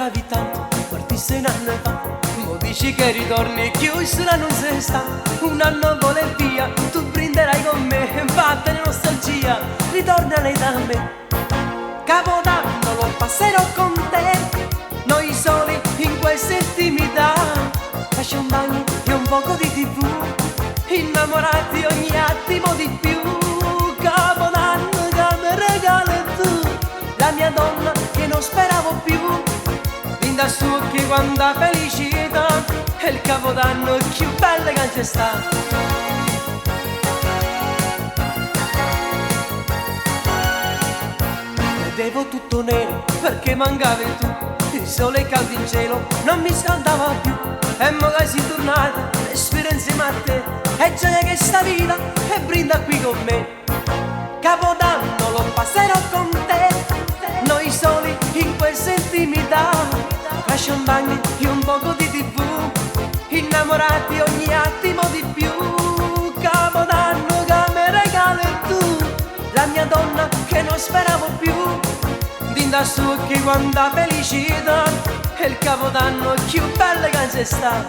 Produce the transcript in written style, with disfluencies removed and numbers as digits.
mancavi tanto, partisse un anno fa. Mo dici che ritorni, chiusura non se sta. Un anno vole via, tu brinderai con me, vattene nostalgia, ritornale da me. Capodanno lo passerò con te, noi soli in questa intimità. Lascia un bagno e un poco di TV, innamorati ogni attimo di più. Capodanno che mi regali tu, la mia donna che non speravo più. Vinda su occhi quanta felicità, è il capodanno più bello che c'è sta. Vedevo tutto nero perché mancavi tu, il sole caldo in cielo non mi scaldava più. E magari si tornata, respiro insieme a te, e gioia che sta vita e brinda qui con me. Capodanno lo passerò con te, noi soli in questa intimità. Lascia un bagno e un poco di TV, innamorati ogni attimo di più. Capodanno che mi regali tu, la mia donna che non speravo più. Dinda su che quanta felicità, è il capodanno più bello che c'è sta.